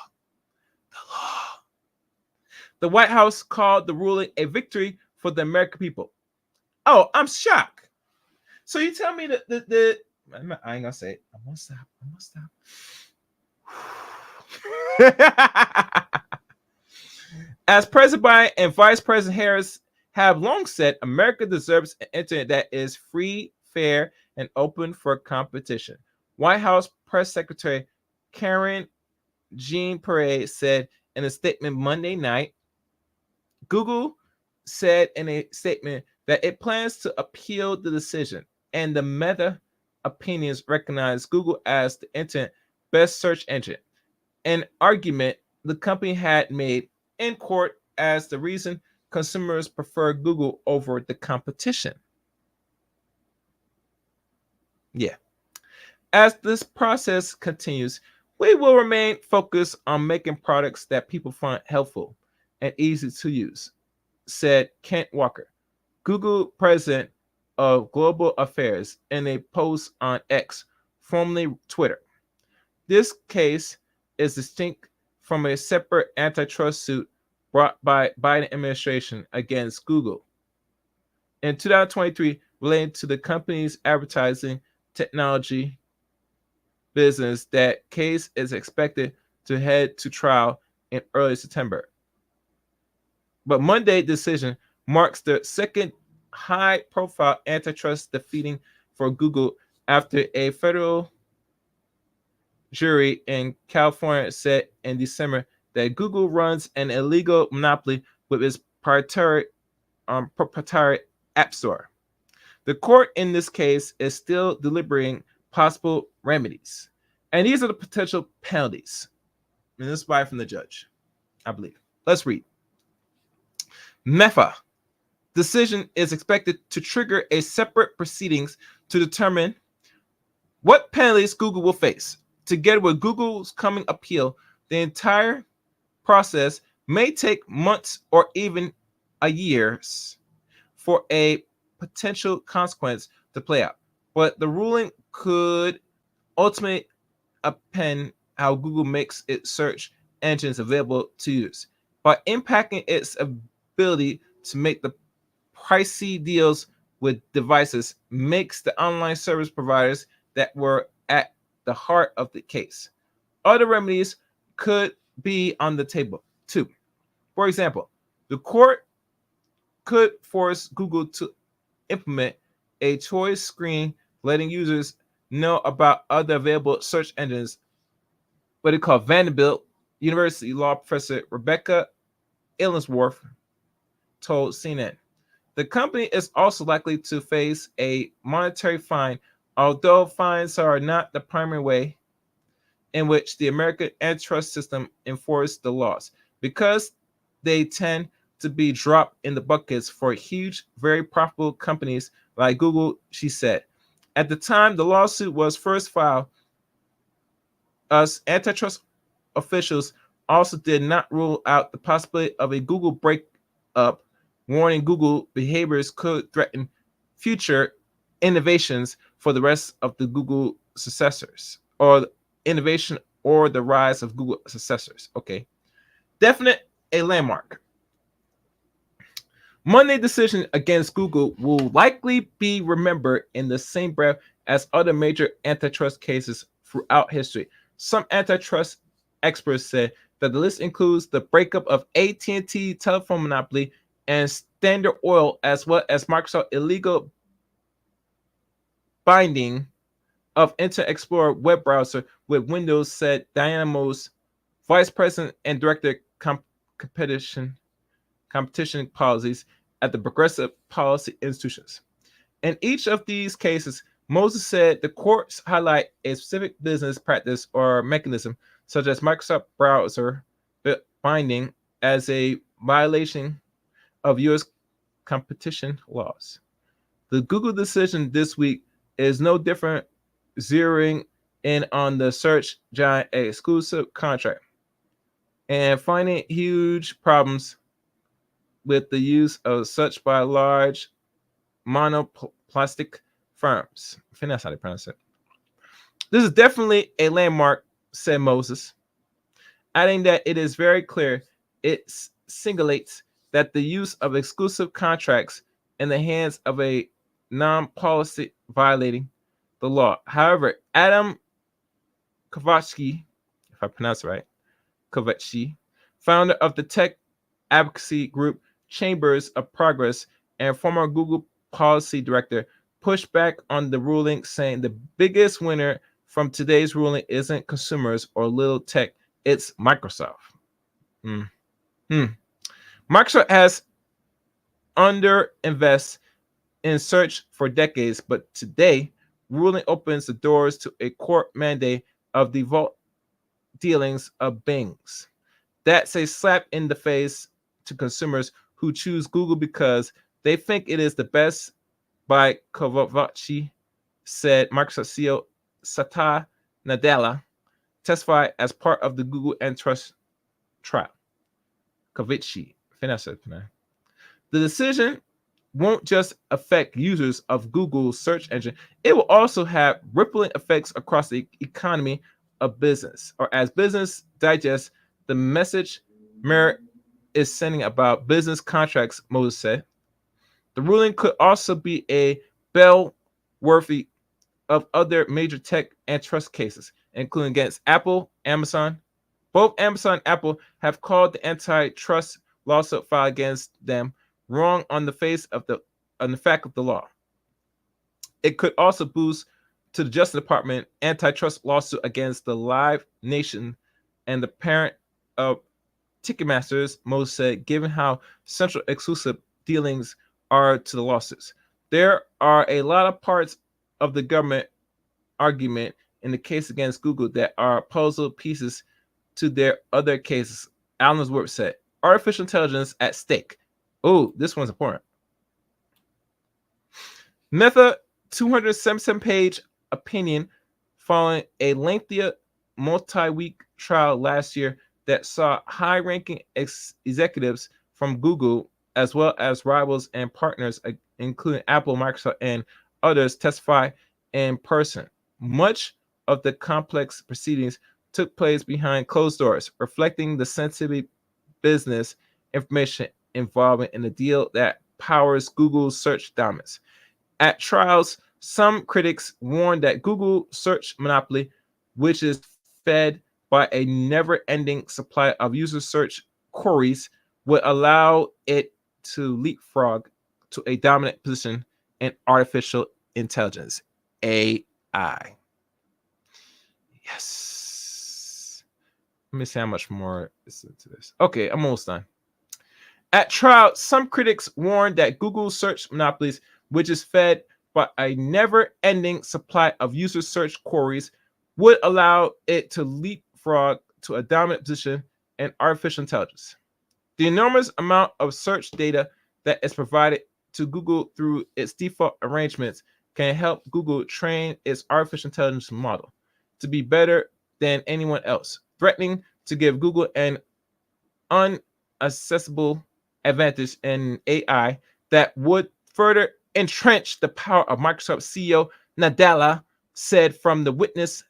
The law. The White House called the ruling a victory for the American people. Oh, I'm shocked. So you tell me that the I ain't gonna say it. I'm gonna stop. As President Biden and Vice President Harris have long said, America deserves an internet that is free, fair, and open for competition. White House Press Secretary Karen Jean-Pierre said in a statement Monday night. Google said in a statement that it plans to appeal the decision, and the Meta opinions recognize Google as the internet best search engine, an argument the company had made in court as the reason consumers prefer Google over the competition. Yeah. As this process continues, we will remain focused on making products that people find helpful and easy to use, said Kent Walker, Google president of global affairs, in a post on X, formerly Twitter. This case is distinct from a separate antitrust suit brought by Biden administration against Google in 2023 related to the company's advertising technology business. That case is expected to head to trial in early September. But Monday's decision marks the second high-profile antitrust defeating for Google after a federal jury in California said in December that Google runs an illegal monopoly with its proprietary app store. The court in this case is still deliberating possible remedies, and these are the potential penalties. And this is by from the judge, I believe. Let's read. MEFA decision is expected to trigger a separate proceedings to determine what penalties Google will face. Together with Google's coming appeal, the entire process may take months or even a years for a potential consequence to play out. But the ruling could ultimately upend how Google makes its search engines available to users by impacting its ability to make the pricey deals with devices, makes the online service providers that were at the heart of the case. Other remedies could be on the table too. For example, the court could force Google to implement a choice screen letting users know about other available search engines. What they call Vanderbilt University law professor Rebecca Illensworth told CNN. The company is also likely to face a monetary fine, although fines are not the primary way in which the American antitrust system enforces the laws. Because they tend to be dropped in the buckets for huge, very profitable companies like Google, she said. At the time the lawsuit was first filed, us antitrust officials also did not rule out the possibility of a Google breakup, warning Google behaviors could threaten future innovations for the rest of the Google successors, or innovation or the rise of Google successors. Okay. Definite a landmark. Monday decision against Google will likely be remembered in the same breath as other major antitrust cases throughout history. Some antitrust experts said that the list includes the breakup of AT&T telephone monopoly and Standard Oil, as well as Microsoft's illegal binding of Internet Explorer web browser with Windows, said Diana Mose, vice president and director competition policies at the Progressive Policy Institutions. In each of these cases, Moses said the courts highlight a specific business practice or mechanism, such as Microsoft browser binding, as a violation of U.S. competition laws. The Google decision this week is no different, zeroing in on the search giant exclusive contract and finding huge problems with the use of such by large monoplastic firms. I think that's how they pronounce it. This is definitely a landmark, said Moses, adding that it is very clear it singulates that the use of exclusive contracts in the hands of a non-policy violating the law. However, Adam Kovacsky, if I pronounce it right, Kovacsky, founder of the tech advocacy group Chambers of Progress and former Google policy director, pushed back on the ruling, saying the biggest winner from today's ruling isn't consumers or little tech, it's Microsoft. Microsoft has underinvested in search for decades, but today ruling opens the doors to a court mandate of default dealings of Bing's. That's a slap in the face to consumers who choose Google because they think it is the best, by Kovacsky, said Microsoft CEO Satya Nadella, testified as part of the Google Antitrust trial. Kovacsky, the decision won't just affect users of Google's search engine, it will also have rippling effects across the economy of business, or as Business Digest, the message Merritt is sending about business contracts, Moses said. The ruling could also be a bellworthy of other major tech antitrust cases, including against Apple, Amazon. Both Amazon and Apple have called the antitrust lawsuit filed against them wrong on the fact of the law. It could also boost to the Justice Department antitrust lawsuit against the Live Nation and the parent of Ticketmasters, Moses said, given how central exclusive dealings are to the lawsuits. There are a lot of parts of the government argument in the case against Google that are puzzle pieces to their other cases, Allensworth said. Artificial intelligence at stake. Oh, this one's important. Meta 277-page opinion following a lengthy multi-week trial last year that saw high-ranking executives from Google, as well as rivals and partners, including Apple, Microsoft, and others, testify in person. Much of the complex proceedings took place behind closed doors, reflecting the sensitive business information involved in the deal that powers Google's search dominance. At trials, some critics warned that Google search monopoly, which is fed by a never-ending supply of user search queries, would allow it to leapfrog to a dominant position in artificial intelligence, AI. Yes. Let me see how much more is into this. Okay, I'm almost done. At trial, some critics warned that Google search monopolies, which is fed by a never-ending supply of user search queries, would allow it to leapfrog to a dominant position in artificial intelligence. The enormous amount of search data that is provided to Google through its default arrangements can help Google train its artificial intelligence model to be better than anyone else, threatening to give Google an unaccessible advantage in AI that would further entrench the power of Microsoft CEO Nadella said from the witness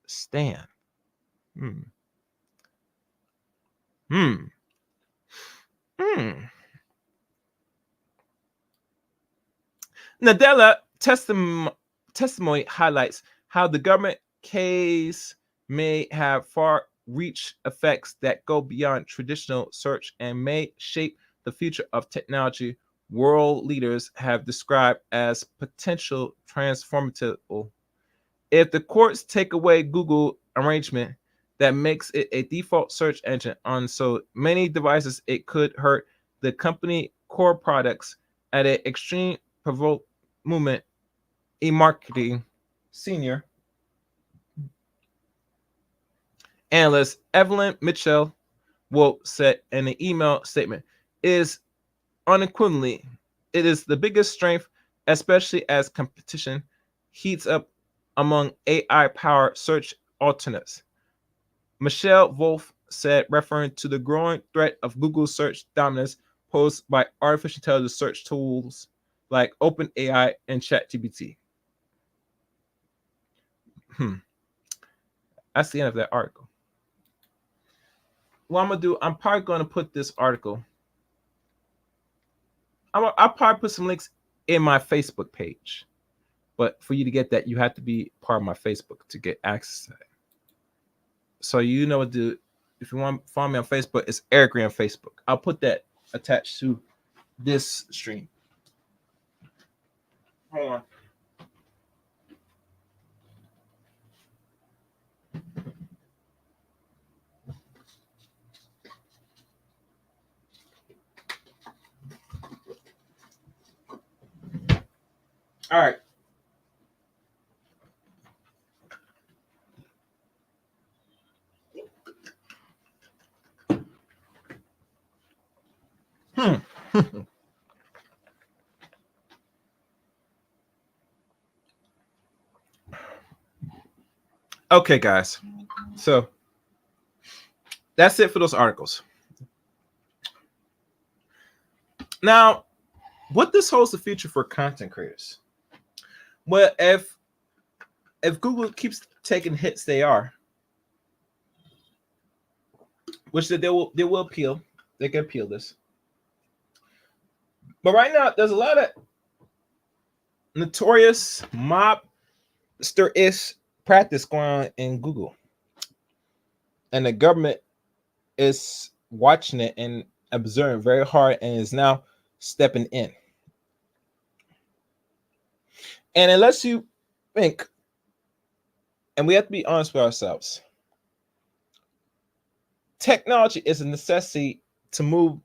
stand. Hmm. Hmm. Hmm. Nadella testimony highlights how the government case may have far-reach effects that go beyond traditional search and may shape the future of technology. World leaders have described as potential transformative. If the courts take away Google arrangement that makes it a default search engine on so many devices, it could hurt the company core products at an extreme provoke movement. E-marketing senior analyst Evelyn Mitchell Wolt said in an email statement, is unequivocally, it is the biggest strength, especially as competition heats up among AI-powered search alternates. Michelle Wolf said, referring to the growing threat of Google's search dominance posed by artificial intelligence search tools like OpenAI and ChatGPT. That's the end of that article. What I'm gonna do, I'm probably gonna put this article. I'll probably put some links in my Facebook page, but for you to get that, you have to be part of my Facebook to get access to that. So you know what to do. If you want to follow me on Facebook, it's Eric Ray on Facebook. I'll put that attached to this stream. Hold on. All right. Okay, guys. So that's it for those articles. Now, what this holds the future for content creators? Well, if Google keeps taking hits, they are, which they will appeal. They can appeal this. But right now, there's a lot of notorious mobster-ish practice going on in Google, and the government is watching it and observing very hard, and is now stepping in. And it lets you think, and we have to be honest with ourselves. Technology is a necessity to move,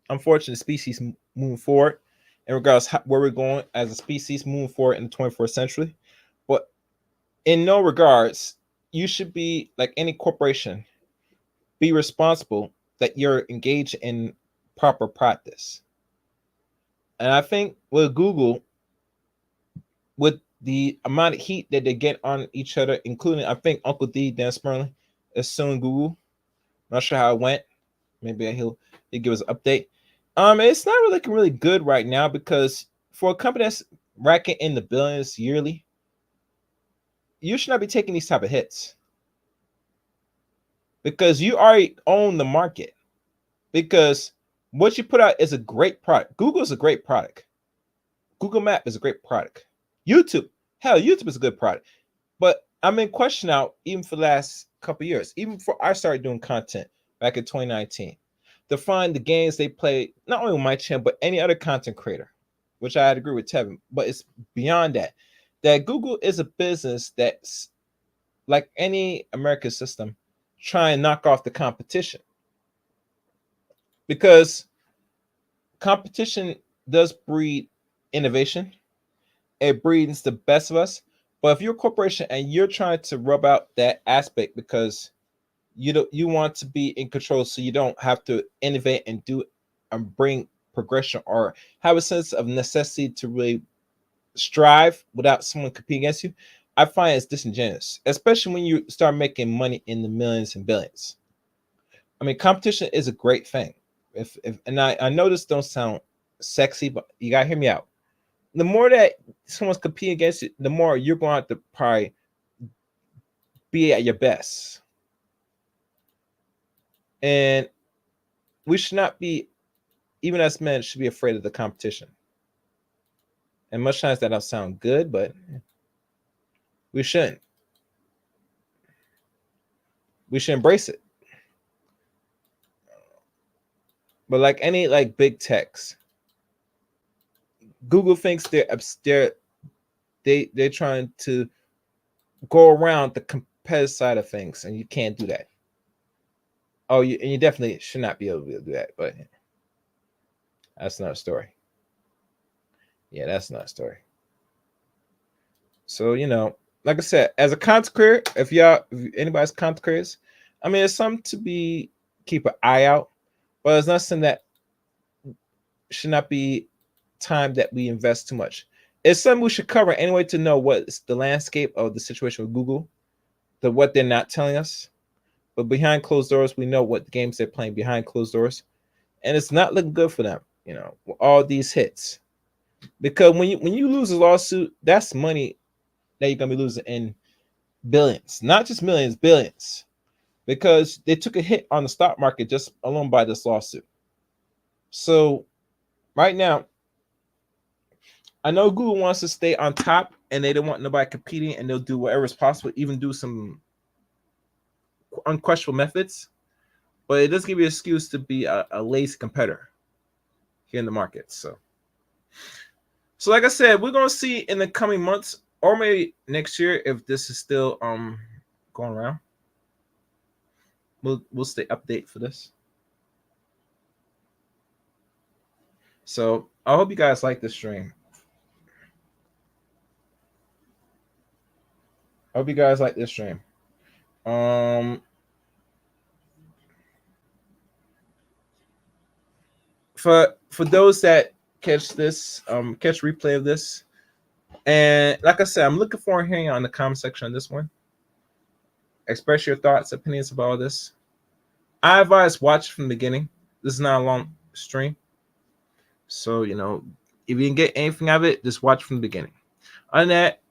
unfortunately, species moving forward in regards to where we're going as a species moving forward in the 21st century. But in no regards, you should be, like any corporation, be responsible that you're engaged in proper practice. And I think with Google, with the amount of heat that they get on each other, including, I think, Uncle D, Dan Sperling, is suing Google. Not sure how it went. Maybe he'll give us an update. It's not really looking really good right now, because for a company that's racking in the billions yearly, you should not be taking these type of hits, because you already own the market. Because what you put out is a great product. Google is a great product. Google Map is a great product. YouTube is a good product. But I'm in question now, even for the last couple of years, even before I started doing content back in 2019, to find the games they play, not only on my channel, but any other content creator, which I'd agree with Tevin, but it's beyond that. That Google is a business that's, like any American system, trying to knock off the competition. Because competition does breed innovation. It breeds the best of us. But if you're a corporation and you're trying to rub out that aspect because You want to be in control, so you don't have to innovate and do and bring progression or have a sense of necessity to really strive without someone competing against you. I find it's disingenuous, especially when you start making money in the millions and billions. I mean, competition is a great thing. If and I know this don't sound sexy, but you gotta hear me out. The more that someone's competing against you, the more you're going to have to probably be at your best. And we should not be, even as men, should be afraid of the competition. And much times that don't sound good, but we shouldn't. We should embrace it. But like any like big techs, Google thinks they're trying to go around the competitive side of things, and you can't do that. Oh, you definitely should not be able to do that, but that's not a story. Yeah, that's not a story. So, like I said, as a content creator, if anybody's content creators, I mean, it's something to keep an eye out, but it's not something that should not be time that we invest too much. It's something we should cover anyway to know what's the landscape of the situation with Google, what they're not telling us. But behind closed doors, we know what games they're playing behind closed doors, and it's not looking good for them. With all these hits, because when you lose a lawsuit, that's money that you're gonna be losing in billions, not just millions, billions, because they took a hit on the stock market just alone by this lawsuit. So right now, I know Google wants to stay on top, and they don't want nobody competing, and they'll do whatever is possible, even do some unquestionable methods, but it does give you an excuse to be a lazy competitor here in the market. So like I said, we're gonna see in the coming months or maybe next year if this is still going around. We'll stay update for this. So I hope you guys like this stream. I hope you guys like this stream. For those that catch this, catch replay of this, and like I said, I'm looking forward to hearing on the comment section on this one. Express your thoughts, opinions about all this. I advise watch from the beginning. This is not a long stream, so if you can get anything out of it, just watch from the beginning. On that,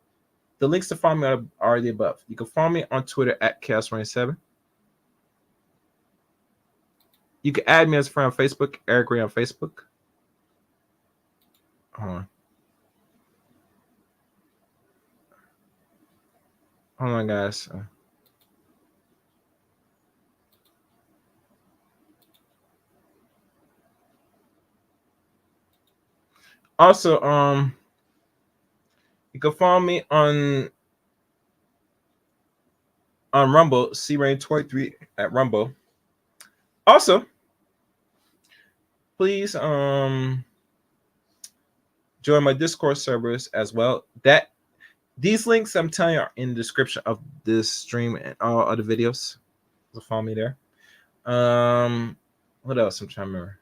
the links to follow me are already above. You can follow me on Twitter at Chaos27. You can add me as a friend on Facebook, Eric Ray on Facebook. Hold on, guys. Also, you can follow me on Rumble, CRain23 at Rumble. Also, please join my Discord servers as well. These links I'm telling you are in the description of this stream and all other videos. So follow me there. What else I'm trying to remember?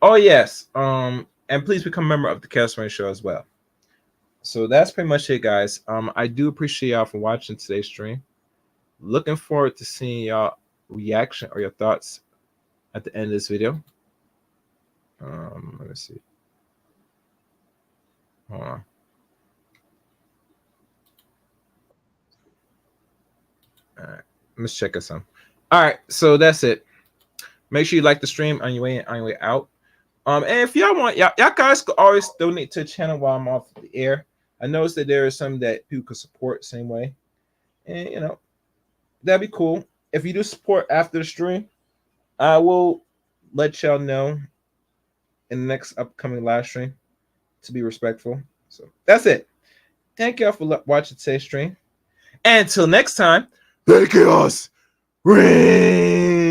Oh yes. And please become a member of the Chaos Rain Show as well. So that's pretty much it, guys. I do appreciate y'all for watching today's stream. Looking forward to seeing y'all reaction or your thoughts at the end of this video. Let me see. Hold on. All right, let's check us out. All right, so that's it. Make sure you like the stream on your way in, on your way out. And if y'all want, y'all guys could always donate to the channel while I'm off the air. I noticed that there are some that people could support same way, and that'd be cool. If you do support after the stream, I will let y'all know in the next upcoming live stream to be respectful. So that's it. Thank y'all for watching today's stream. And until next time, let chaos reign.